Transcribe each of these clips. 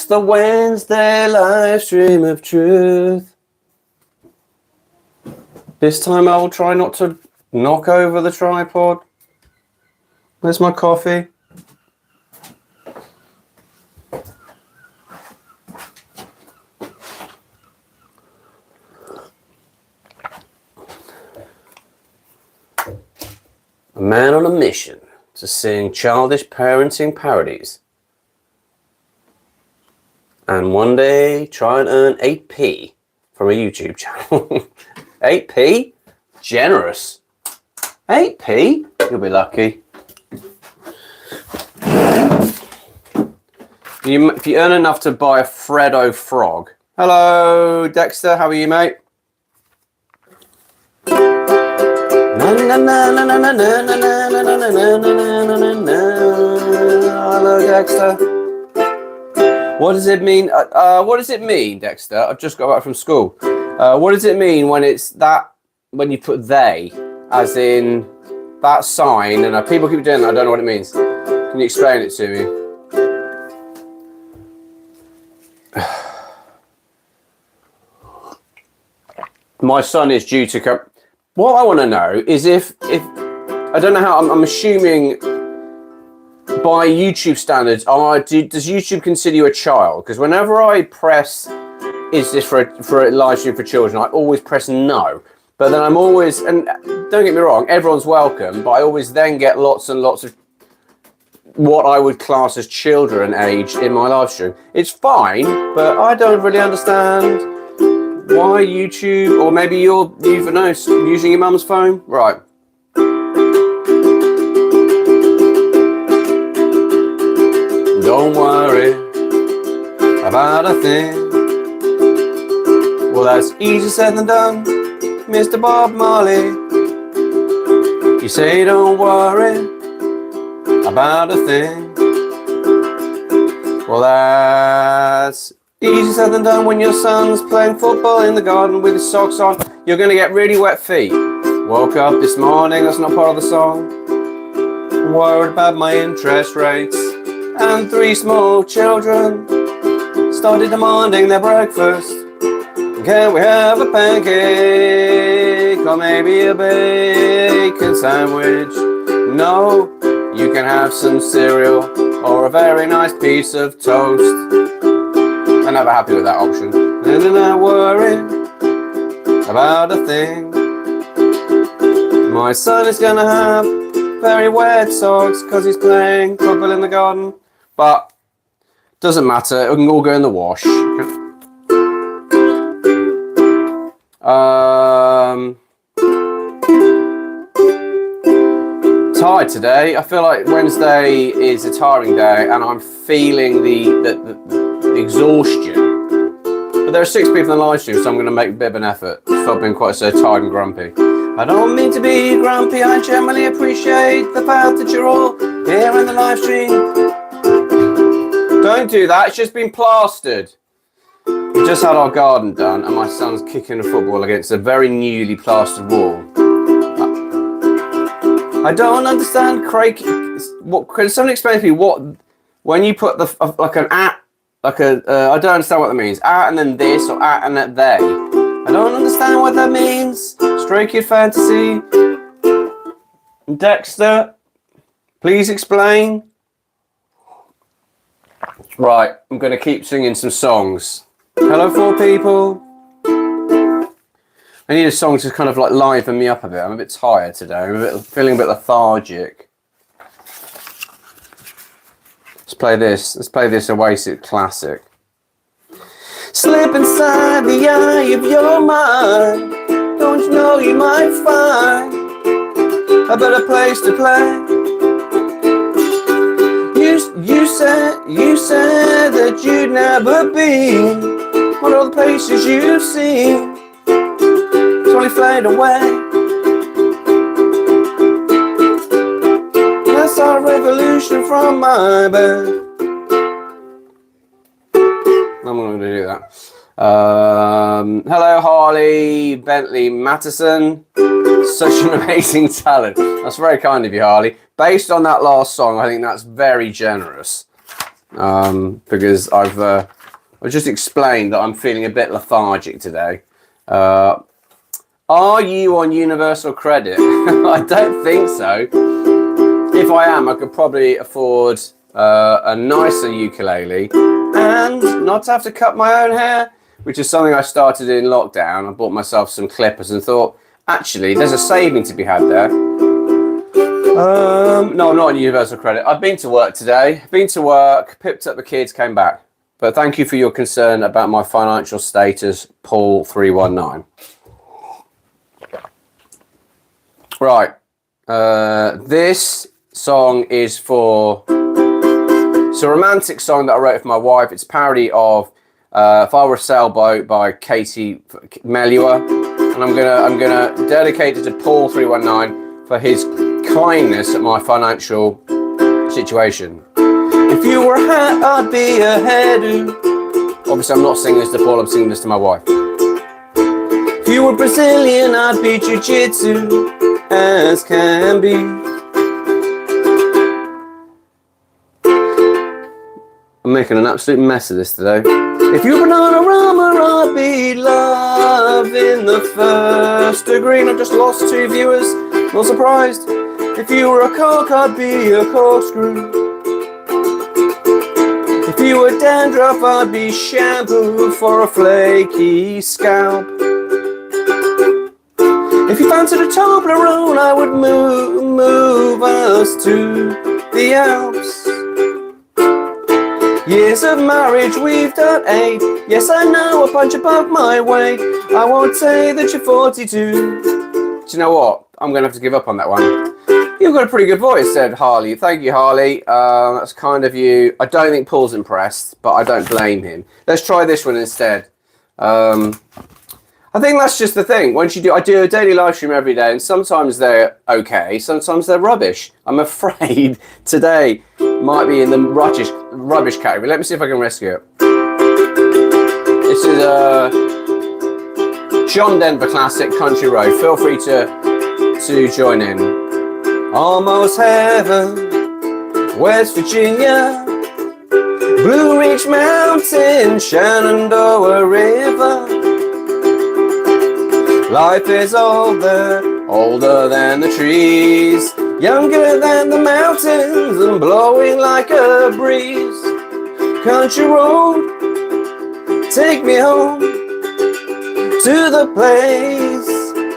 It's the Wednesday live stream of truth. This time I'll try not to knock over the tripod. Where's my coffee? A man on a mission to sing childish parenting parodies. And one day try and earn 8p from a YouTube channel. 8p? Generous. 8p? You'll be lucky. If you earn enough to buy a Freddo frog. Hello, Dexter. How are you, mate? Hello, Dexter. What does it mean? What does it mean, Dexter? I've just got back from school. What does it mean when it's that, when you put they, as in that sign? And people keep doing that. I don't know what it means. Can you explain it to me? My son is due to come. What I want to know is if I don't know how. I'm assuming by YouTube standards, does YouTube consider you a child? Because whenever I press, is this for a live stream for children? I always press no. But then I'm always, and don't get me wrong, everyone's welcome. But I always then get lots and lots of what I would class as children age in my live stream. It's fine, but I don't really understand why YouTube, or maybe you're using your mum's phone, right? Don't worry about a thing. Well, that's easier said than done, Mr. Bob Marley. You say don't worry about a thing. Well, that's easier said than done when your son's playing football in the garden with his socks on. You're going to get really wet feet. Woke up this morning, that's not part of the song. Worried about my interest rates. And 3 small children started demanding their breakfast. Can we have a pancake or maybe a bacon sandwich? No, you can have some cereal or a very nice piece of toast. I'm never happy with that option. And I'm not worried about a thing. My son is gonna have very wet socks because he's playing football in the garden. But doesn't matter, it can all go in the wash. Tired today. I feel like Wednesday is a tiring day and I'm feeling the exhaustion. But there are 6 people in the live stream, so I'm going to make a bit of an effort. Stop being quite so tired and grumpy. I don't mean to be grumpy, I generally appreciate the fact that you're all here in the live stream. Don't do that, it's just been plastered. We just had our garden done and my son's kicking a football against a very newly plastered wall. I don't understand, Craig. Can someone explain to me what, when you put the, like an at, like a, I don't understand what that means. At and then this or at and then they. I don't understand what that means. Stray Kid Fantasy. Dexter, please explain. Right, I'm going to keep singing some songs. Hello, 4 people. I need a song to kind of like liven me up a bit. I'm a bit tired today. I'm feeling a bit lethargic. Let's play this. Let's play this Oasis classic. Slip inside the eye of your mind. Don't you know you might find a better place to play? You said that you'd never been. What all the places you've seen? Totally flayed away. I saw a revolution from my bed. I'm not going to do that. Hello, Harley Bentley Matteson. Such an amazing talent. That's very kind of you, Harley. Based on that last song, I think that's very generous. because I've just explained that I'm feeling a bit lethargic today. Are you on universal credit? I don't think so. If I am, I could probably afford a nicer ukulele and not have to cut my own hair, which is something I started in lockdown. I bought myself some clippers and thought, actually, there's a saving to be had there. No, I'm not on universal credit. I've been to work today, picked up the kids, came back. But thank you for your concern about my financial status, Paul319. Right. This song is it's a romantic song that I wrote for my wife. It's a parody of If I Were a Sailboat by Katie Melua. And I'm gonna dedicate it to Paul319 for his kindness at my financial situation. If you were a hat, I'd be a hairdo. Obviously, I'm not singing this to Paul, I'm singing this to my wife. If you were Brazilian, I'd be jiu-jitsu, as can be. I'm making an absolute mess of this today. If you were Bananarama, I'd be love in the first degree. And I just lost 2 viewers, not surprised. If you were a cock, I'd be a corkscrew. If you were dandruff, I'd be shampoo for a flaky scalp. If you fancied a Toblerone, I would move us to the Alps. Years of marriage, we've done 8. Yes, I know, a punch above my weight. I won't say that you're 42. Do you know what? I'm going to have to give up on that one. You've got a pretty good voice, said Harley. Thank you, Harley. That's kind of you. I don't think Paul's impressed, but I don't blame him. Let's try this one instead. I think that's just the thing. I do a daily live stream every day, and sometimes they're okay, sometimes they're rubbish. I'm afraid today might be in the rubbish category. Let me see if I can rescue it. This is a John Denver classic, Country Road. Feel free to join in. Almost heaven, West Virginia, Blue Ridge Mountain, Shenandoah River. Life is older than the trees, younger than the mountains, and blowing like a breeze. Country road, take me home to the place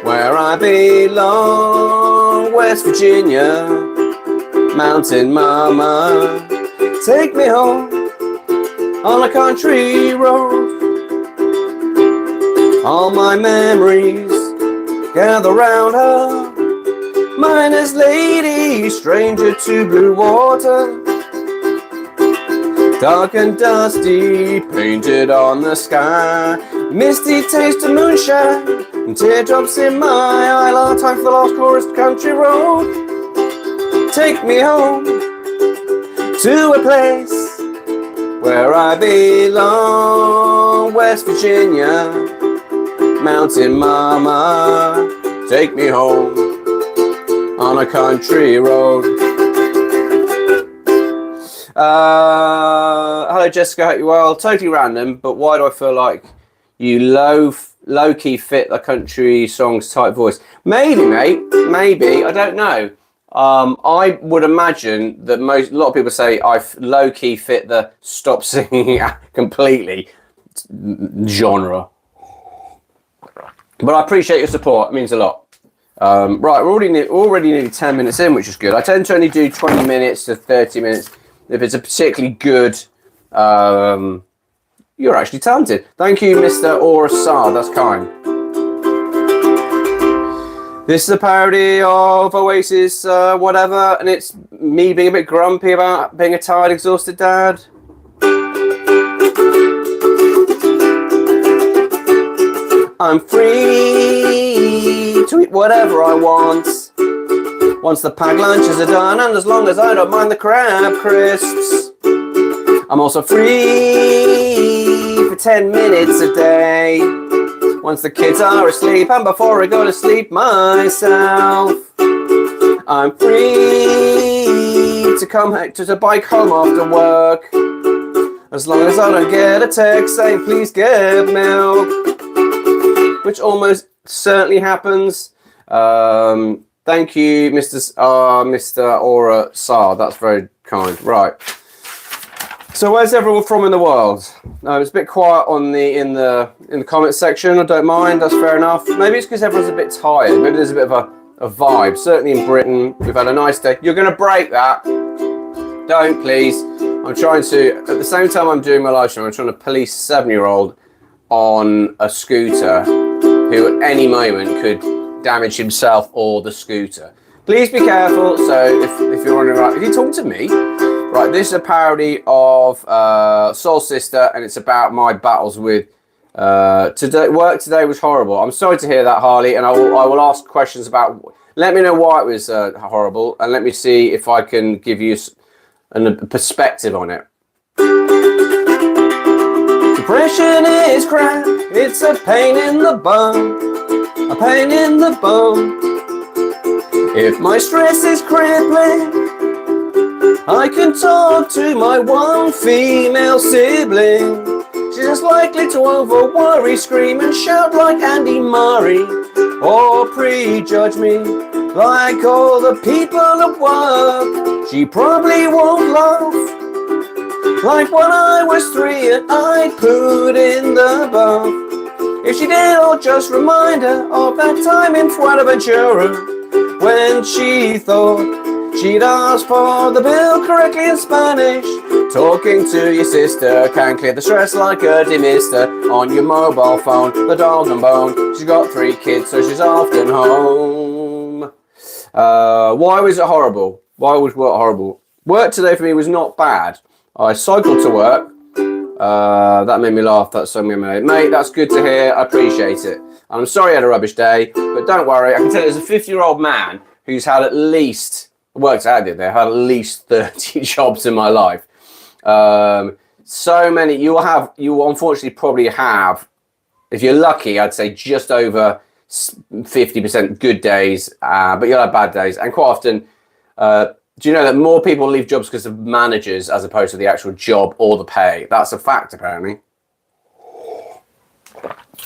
where I belong. West Virginia, mountain mama, take me home on a country road. All my memories gather round her, miner's lady, stranger to blue water. Dark and dusty, painted on the sky, misty taste of moonshine, and teardrops in my eye. Long time for the last chorus, country road. Take me home to a place where I belong. West Virginia, mountain mama, take me home on a country road. Hello Jessica, hope you're well. Totally random, but why do I feel like you low-key fit the country songs type voice? Maybe, mate, maybe, I don't know. I would imagine that a lot of people say I low-key fit the stop singing completely genre. But I appreciate your support. It means a lot. Right, we're already nearly 10 minutes in, which is good. I tend to only do 20 minutes to 30 minutes. If it's a particularly good, you're actually talented. Thank you, Mr. Orasar. That's kind. This is a parody of Oasis, whatever, and it's me being a bit grumpy about being a tired, exhausted dad. I'm free to eat whatever I want once the packed lunches are done, and as long as I don't mind the crab crisps. I'm also free for 10 minutes a day once the kids are asleep and before I go to sleep myself. I'm free to bike home after work as long as I don't get a text saying please get milk, which almost certainly happens. Thank you, Mr. Aura Sar. That's very kind. Right. So where's everyone from in the world? It's a bit quiet on in the comment section. I don't mind. That's fair enough. Maybe it's because everyone's a bit tired. Maybe there's a bit of a vibe. Certainly in Britain, we've had a nice day. You're going to break that. Don't, please. I'm trying to, at the same time I'm doing my live stream, I'm trying to police a 7-year-old on a scooter who at any moment could damage himself or the scooter. Please be careful. So if you're wondering, right, if you talk to me, right, this is a parody of Soul Sister, and it's about my battles with today. Work today was horrible. I'm sorry to hear that, Harley, and I will ask questions about. Let me know why it was horrible, and let me see if I can give you a perspective on it. Depression is crap. It's a pain in the bum. A pain in the bum. If my stress is crippling, I can talk to my one female sibling. She's just likely to over-worry, scream and shout like Andy Murray, or prejudge me like all the people at work. She probably won't laugh like when I was 3 and I pooed in the bath. If she did, I'll just remind her of that time in Fuerteventura when she thought she'd ask for the bill correctly in Spanish. Talking to your sister can clear the stress like a demister on your mobile phone. The dog and bone. She's got 3 kids, so she's often home. Why was it horrible? Why was work horrible? Work today for me was not bad. I cycled to work. That made me laugh. That's so made mate. That's good to hear. I appreciate it. I'm sorry I had a rubbish day, but don't worry. I can tell you, there's a 50-year-old man who's had at least worked out there. Had at least 30 jobs in my life. So many. You will unfortunately probably have, if you're lucky, I'd say just over 50% good days, but you'll have bad days, and quite often. Do you know that more people leave jobs because of managers as opposed to the actual job or the pay? That's a fact, apparently.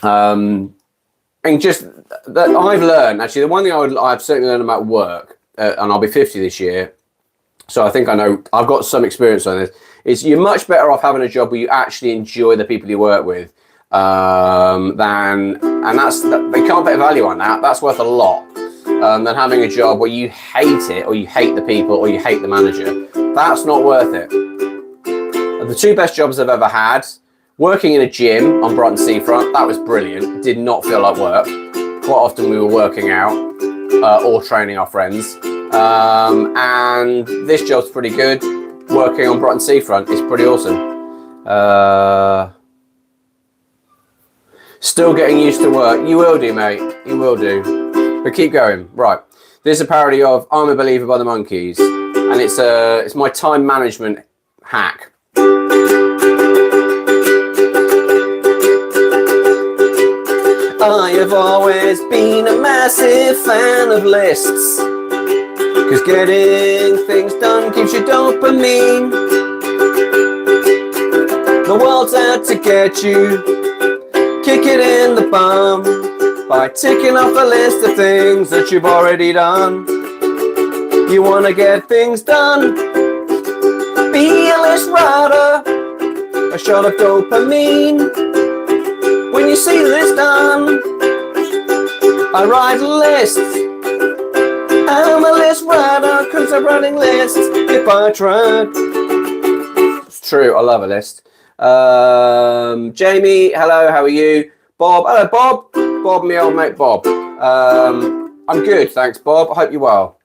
And just that I've learned, actually, the one thing I've certainly learned about work, and I'll be 50 this year, so I think I know, I've got some experience on this, is you're much better off having a job where you actually enjoy the people you work with, and they can't put a value on that. That's worth a lot. Than having a job where you hate it, or you hate the people, or you hate the manager. That's not worth it. The 2 best jobs I've ever had, working in a gym on Brighton Seafront, that was brilliant. Did not feel like work. Quite often we were working out or training our friends. And this job's pretty good. Working on Brighton Seafront is pretty awesome. Still getting used to work. You will do, mate. You will do. But keep going. Right. This is a parody of I'm a Believer by the Monkees. And it's my time management hack. I have always been a massive fan of lists. Cause getting things done keeps you dopamine. The world's out to get you. Kick it in the bum. By ticking off a list of things that you've already done. You want to get things done. Be a list writer. A shot of dopamine. When you see this done, I write lists. I'm a list writer because I'm writing lists if I tried. It's true, I love a list. Jamie, hello, how are you? Bob, hello Bob. Bob, my old mate Bob. I'm good, thanks Bob. I hope you're well.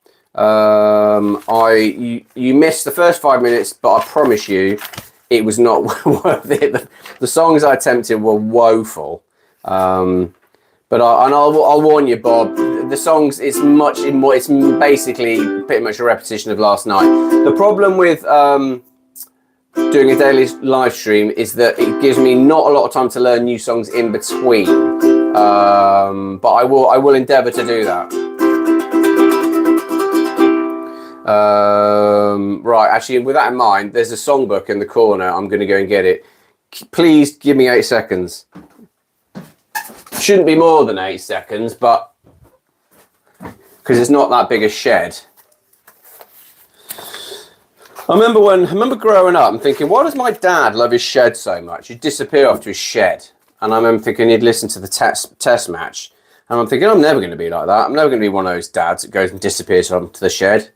You missed the first 5 minutes, but I promise you, it was not worth it. The songs I attempted were woeful. But I'll warn you, Bob. The songs, it's basically pretty much a repetition of last night. The problem with doing a daily live stream is that it gives me not a lot of time to learn new songs in between. But I will endeavour to do that. Right, actually, with that in mind, there's a songbook in the corner. I'm going to go and get it. Please give me 8 seconds. Shouldn't be more than 8 seconds, but because it's not that big a shed. I remember growing up and thinking, why does my dad love his shed so much? He'd disappear off to his shed. And I remember thinking he'd listen to the test match. And I'm thinking, I'm never going to be like that. I'm never going to be one of those dads that goes and disappears onto the shed.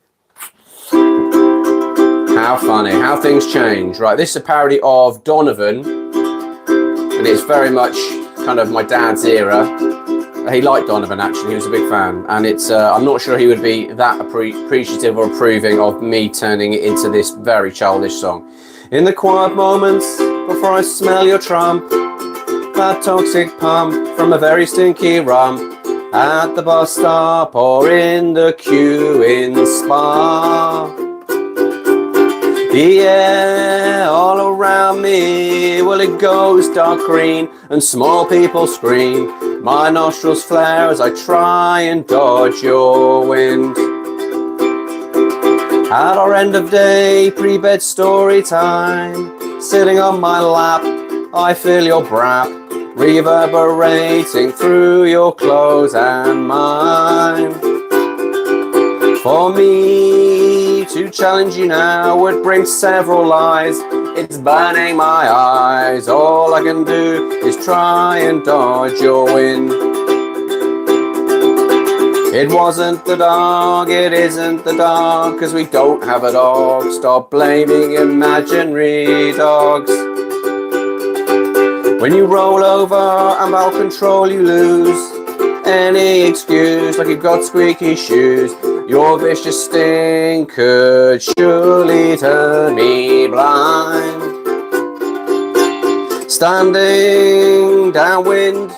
How funny, how things change. Right, this is a parody of Donovan. And it's very much kind of my dad's era. He liked Donovan, actually. He was a big fan. And it's I'm not sure he would be that appreciative or approving of me turning it into this very childish song. In the quiet moments before I smell your trump, that toxic pump from a very stinky rump, at the bus stop or in the queue in Spa. The air all around me, well, it goes dark green and small people scream. My nostrils flare as I try and dodge your wind. At our end of day, pre-bed story time, sitting on my lap, I feel your brap reverberating through your clothes and mine. For me to challenge you now would bring several lies. It's burning my eyes. All I can do is try and dodge your wind. It wasn't the dog, it isn't the dog, 'cause we don't have a dog. Stop blaming imaginary dogs. When you roll over and bowel control you lose. Any excuse like you've got squeaky shoes. Your vicious sting could surely turn me blind. Standing downwind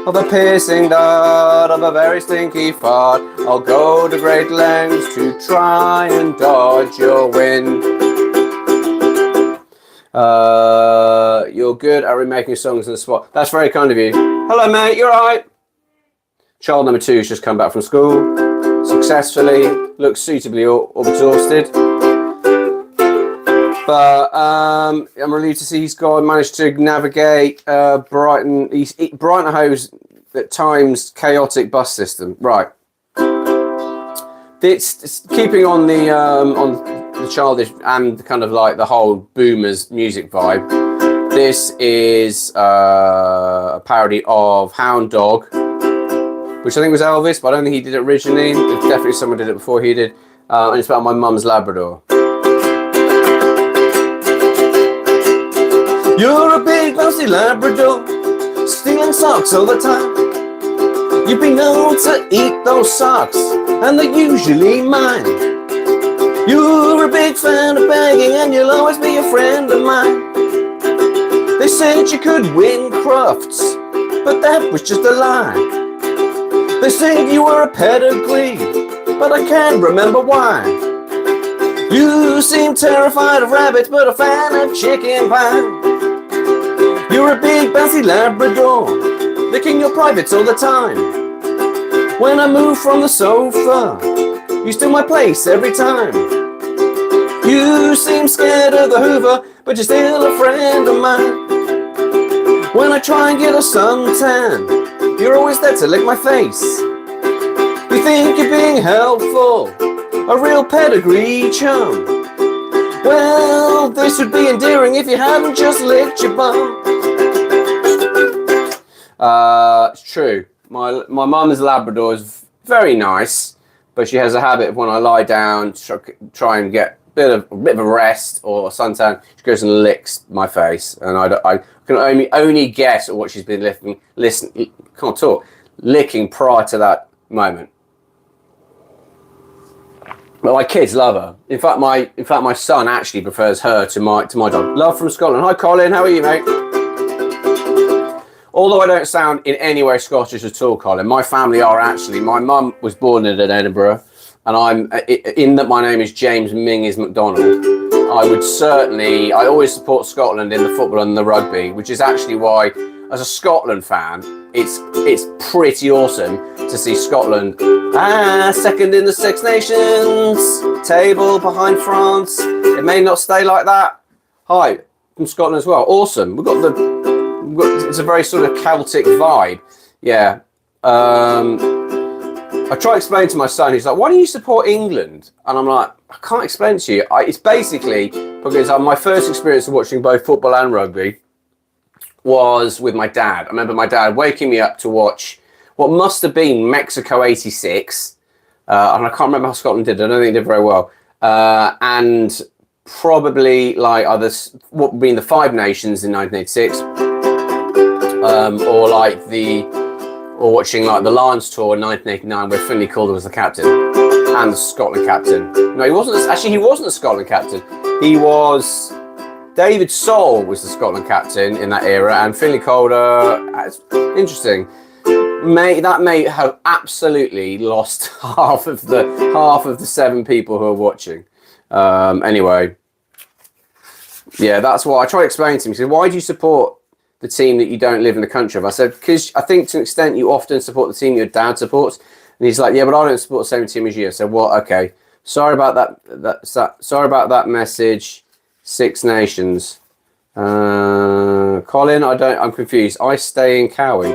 of a piercing dart of a very stinky fart, I'll go to great lengths to try and dodge your wind. You're good at remaking songs on the spot. That's very kind of you. Hello, mate. You're right. Child number 2 has just come back from school successfully. Looks suitably exhausted. But I'm relieved to see he's managed to navigate Brighton Hove's at times chaotic bus system. Right. It's keeping on the childish and kind of like the whole boomers music vibe. This is a parody of Hound Dog, which I think was Elvis, but I don't think he did it originally. Definitely someone did it before he did. And it's about my mum's Labrador. You're a big bouncy Labrador, stealing socks all the time. You've been known to eat those socks, and they're usually mine. You're a big fan of begging, and you'll always be a friend of mine. They said you could win Crufts, but that was just a lie. They said you were a pedigree, but I can't remember why. You seem terrified of rabbits, but a fan of chicken pie. You're a big bouncy Labrador, licking your privates all the time. When I move from the sofa, you steal my place every time. You seem scared of the Hoover, but you're still a friend of mine. When I try and get a suntan, you're always there to lick my face. You think you're being helpful, a real pedigree chum. Well, this would be endearing if you hadn't just licked your bum. It's true. My mum's Labrador is very nice, but she has a habit of when I lie down, try and get a bit of a rest or suntan, she goes and licks my face, and I can only guess at what she's been licking prior to that moment. But my kids love her. In fact, my son actually prefers her to my dog. Love from Scotland. Hi, Colin. How are you, mate? Although I don't sound in any way Scottish at all, Colin, my family are actually. My mum was born in Edinburgh, and I'm in that my name is James Mingus MacDonald. I always support Scotland in the football and the rugby, which is actually why as a Scotland fan, it's pretty awesome to see Scotland second in the Six Nations table behind France. It may not stay like that. Hi, from Scotland as well. Awesome. It's a very sort of Celtic vibe. Yeah. I try to explain to my son, he's like, why don't you support England? And I'm like, I can't explain to you. It's basically because my first experience of watching both football and rugby was with my dad. I remember my dad waking me up to watch what must have been Mexico '86. And I can't remember how Scotland did. I don't think they did very well. And probably like either what would be in the Five Nations in 1986, or watching like the Lions tour in 1989 where Finlay Calder was the captain and the Scotland captain. No, he wasn't. Actually, he wasn't the Scotland captain. He was. David Soul was the Scotland captain in that era, and Finlay Calder. Interesting. That may have absolutely lost half of the 7 people who are watching. Anyway, yeah, that's what I try to explain to him. He said, "Why do you support the team that you don't live in the country of?" I said, because I think to an extent you often support the team your dad supports. And he's like, yeah, but I don't support the same team as you. I said, well, okay, sorry about that. Sorry about that message. Six Nations. Colin, I'm confused. I stay in Cowie.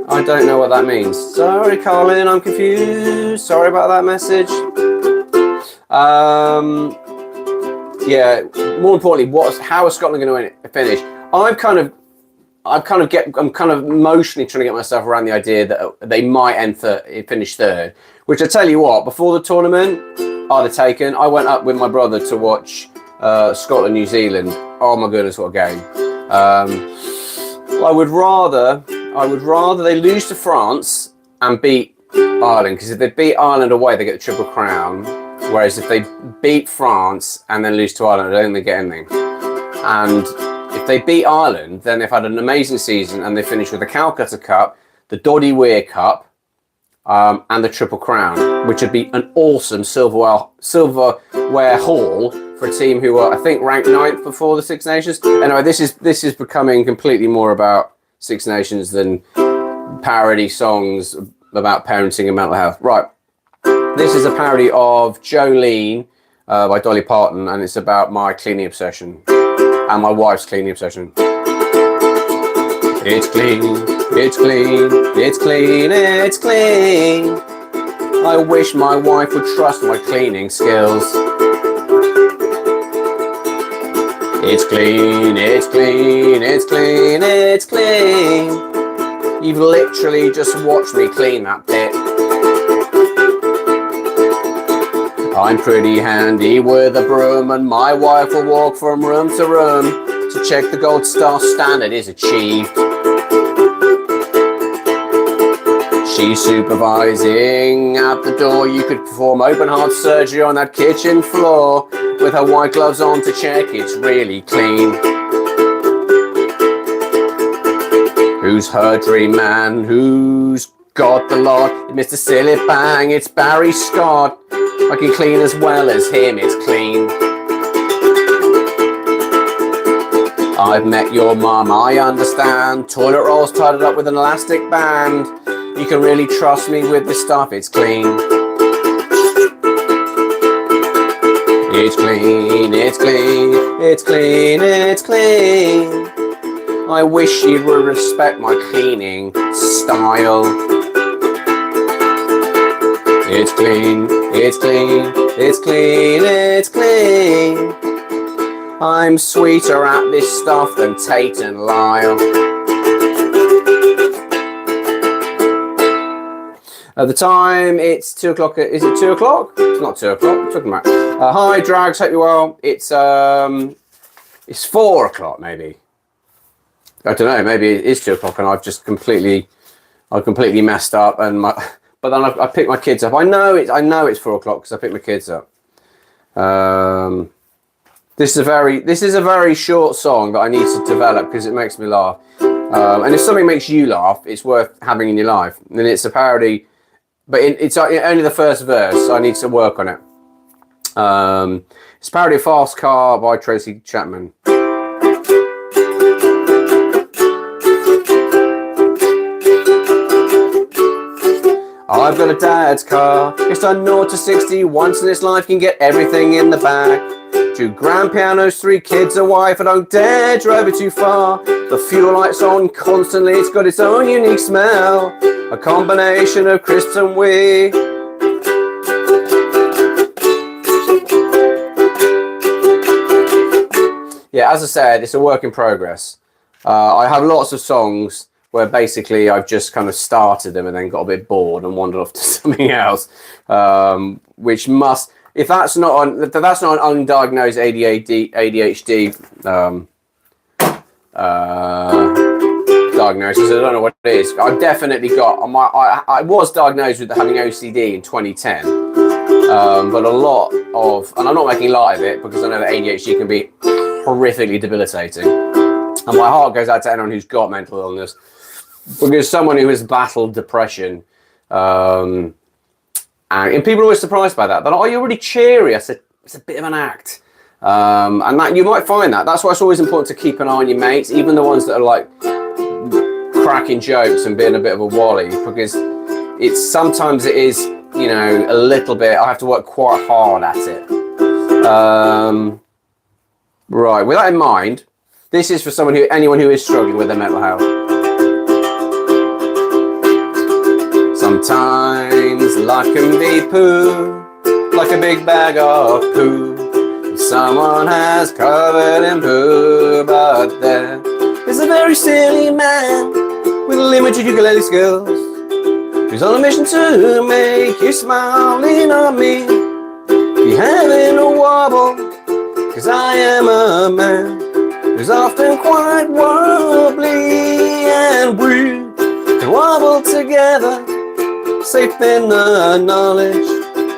I don't know what that means. Sorry, Colin, I'm confused. Sorry about that message. Yeah, more importantly, how is Scotland going to finish? I'm kind of emotionally trying to get myself around the idea that they might finish third. Which I tell you what, before the tournament, I'd have taken. I went up with my brother to watch Scotland, New Zealand. Oh my goodness, what a game! I would rather they lose to France and beat Ireland, because if they beat Ireland away, they get the Triple Crown. Whereas if they beat France and then lose to Ireland, I don't think they get anything. And if they beat Ireland, then they've had an amazing season and they finish with the Calcutta Cup, the Doddy Weir Cup, and the Triple Crown, which would be an awesome silverware haul for a team who were, I think, ranked 9th before the Six Nations. Anyway, this is becoming completely more about Six Nations than parody songs about parenting and mental health. Right, this is a parody of Jolene by Dolly Parton, and it's about my cleaning obsession. And my wife's cleaning obsession. It's clean, it's clean, it's clean, it's clean. I wish my wife would trust my cleaning skills. It's clean, it's clean, it's clean, it's clean. You've literally just watched me clean that bit. I'm pretty handy with a broom, and my wife will walk from room to room to check the gold star standard is achieved. She's supervising at the door. You could perform open heart surgery on that kitchen floor with her white gloves on to check it's really clean. Who's her dream man? Who's got the lot? Mr. Silly Bang, it's Barry Scott. I can clean as well as him, it's clean. I've met your mum, I understand. Toilet rolls tied up with an elastic band. You can really trust me with this stuff, it's clean. It's clean, it's clean, it's clean, it's clean. I wish she would respect my cleaning style. It's clean, it's clean, it's clean, it's clean. I'm sweeter at this stuff than Tate and Lyle. At the time, it's 2 o'clock. Is it 2 o'clock? It's not 2 o'clock. What am I talking about? Hi, Drags. Hope you're well. It's 4 o'clock, maybe. I don't know. Maybe it is 2 o'clock, and I've just completely messed up. And but then I picked my kids up. I know it's 4 o'clock because I picked my kids up. This is a very short song that I need to develop because it makes me laugh. And if something makes you laugh, it's worth having in your life. And it's a parody, but it's only the first verse, so I need to work on it. It's a parody of Fast Car by Tracy Chapman. I've got a dad's car. It's done 0 to 60 once in its life. Can get everything in the back. 2 grand pianos, 3 kids, a wife. I don't dare drive it too far. The fuel light's on constantly. It's got its own unique smell. A combination of crisps and wee. Yeah, as I said, it's a work in progress. I have lots of songs where basically I've just kind of started them and then got a bit bored and wandered off to something else, which must, if that's not an undiagnosed ADHD diagnosis, I don't know what it is. I've definitely got, I was diagnosed with having OCD in 2010, but a lot of, and I'm not making light of it because I know that ADHD can be horrifically debilitating. And my heart goes out to anyone who's got mental illness, because someone who has battled depression, and people are always surprised by that. They're like, "Oh, you're really cheery." I said, "It's a bit of an act," and that you might find that. That's why it's always important to keep an eye on your mates, even the ones that are like cracking jokes and being a bit of a wally, because sometimes it is, you know, a little bit. I have to work quite hard at it. Right. With that in mind, this is for anyone who is struggling with their mental health. Sometimes life can be poo, like a big bag of poo. Someone has covered in poo, but there is a very silly man with limited ukulele skills, who's on a mission to make you smile. Lean on me, be having a wobble, 'cause I am a man who's often quite wobbly, and we can wobble together, safe in the knowledge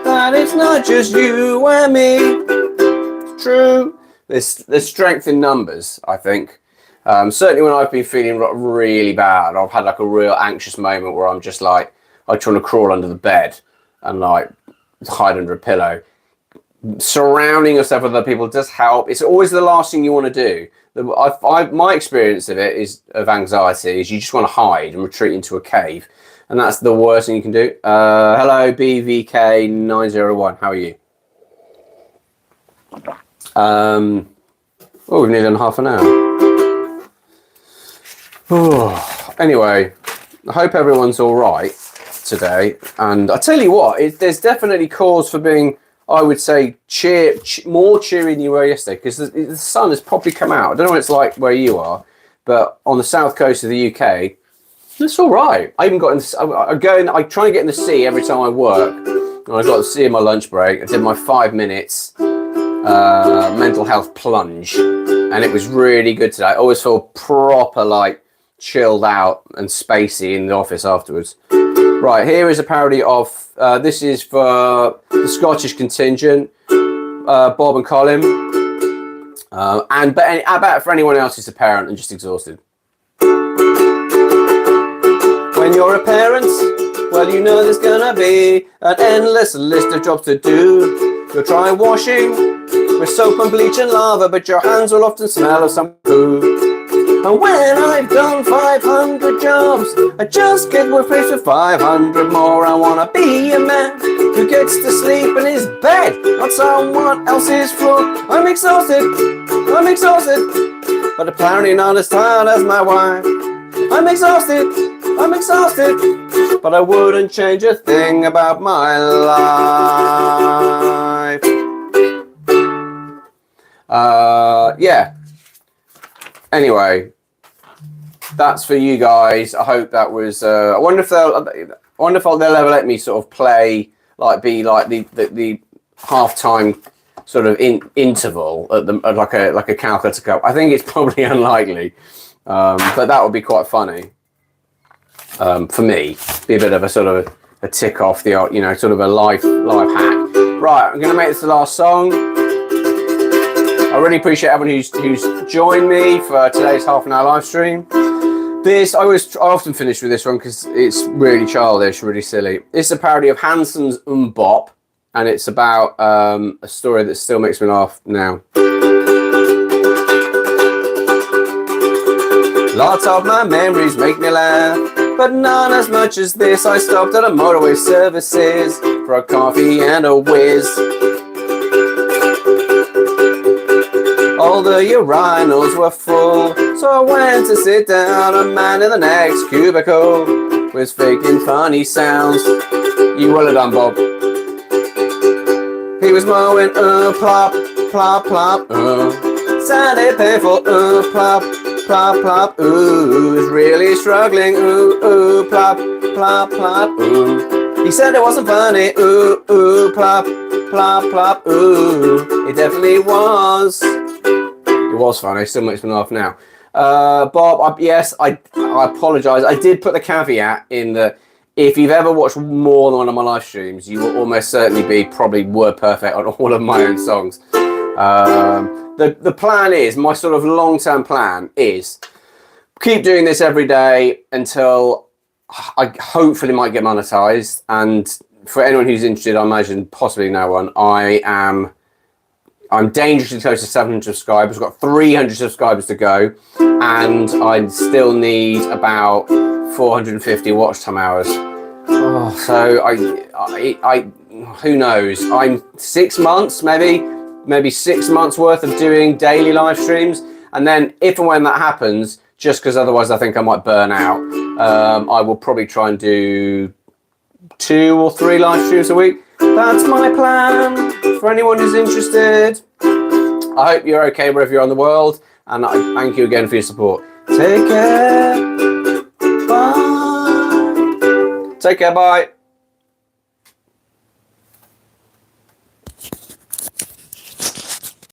that it's not just you and me. It's true. There's strength in numbers, I think. Certainly when I've been feeling really bad, I've had like a real anxious moment where I'm just like, I'm trying to crawl under the bed and like hide under a pillow. Surrounding yourself with other people does help. It's always the last thing you want to do. My experience of it of anxiety is you just want to hide and retreat into a cave, and that's the worst thing you can do. Hello, BVK901. How are you? We've nearly done half an hour. Anyway, I hope everyone's all right today. And I tell you what, there's definitely cause for being, I would say, more cheery than you were yesterday, because the sun has probably come out. I don't know what it's like where you are, but on the south coast of the UK, it's all right. I even got I try and get in the sea every time I work. And I got to sea in my lunch break. I did my 5 minutes mental health plunge, and it was really good today. I always feel proper like chilled out and spacey in the office afterwards. Right, here is a parody of, this is for the Scottish contingent, Bob and Colin. But I bet for anyone else who's a parent and just exhausted. When you're a parent, well, you know there's gonna be an endless list of jobs to do. You'll try washing with soap and bleach and lava, but your hands will often smell of some poo. And when I've done 500 jobs, I just get replaced with 500 more. I wanna be a man who gets to sleep in his bed, not someone else's floor. I'm exhausted, but apparently not as tired as my wife. I'm exhausted, but I wouldn't change a thing about my life. Yeah. Anyway, that's for you guys. I hope that was. I wonder if they'll ever let me sort of play, be like the halftime sort of interval at like a Calcutta Cup. I think it's probably unlikely, but that would be quite funny for me. Be a bit of a sort of a tick off the, sort of a life hack. Right, I'm going to make this the last song. I really appreciate everyone who's joined me for today's half an hour live stream. I often finish with this one because it's really childish, really silly. It's a parody of Hanson's Bop, and it's about a story that still makes me laugh now. Lots of my memories make me laugh. but none as much as this. I stopped at a motorway services for a coffee and a whiz. All the urinals were full, so I went to sit down. A man in the next cubicle was faking funny sounds. You will have done, Bob. He was mowing, plop, plop, plop, sounded painful, plop, plop, plop, was really struggling, plop, plop, plop, He said it wasn't funny, plop, plop, plop, it definitely was. It was funny, still makes me laugh now. Bob, yes, I apologise. I did put the caveat in that if you've ever watched more than one of my live streams, you will almost certainly be probably word perfect on all of my own songs. The plan is, my sort of long-term plan is keep doing this every day until I hopefully might get monetized. And for anyone who's interested, I imagine possibly no one, I'm dangerously close to 700 subscribers. I've got 300 subscribers to go, and I still need about 450 watch time hours. So I who knows? I'm 6 months, maybe 6 months worth of doing daily live streams, and then if and when that happens, just because otherwise I think I might burn out, I will probably try and do 2 or 3 live streams a week. That's my plan for anyone who's interested. I hope you're okay wherever you're in the world, and I thank you again for your support. Take care. Bye. Take care. Bye.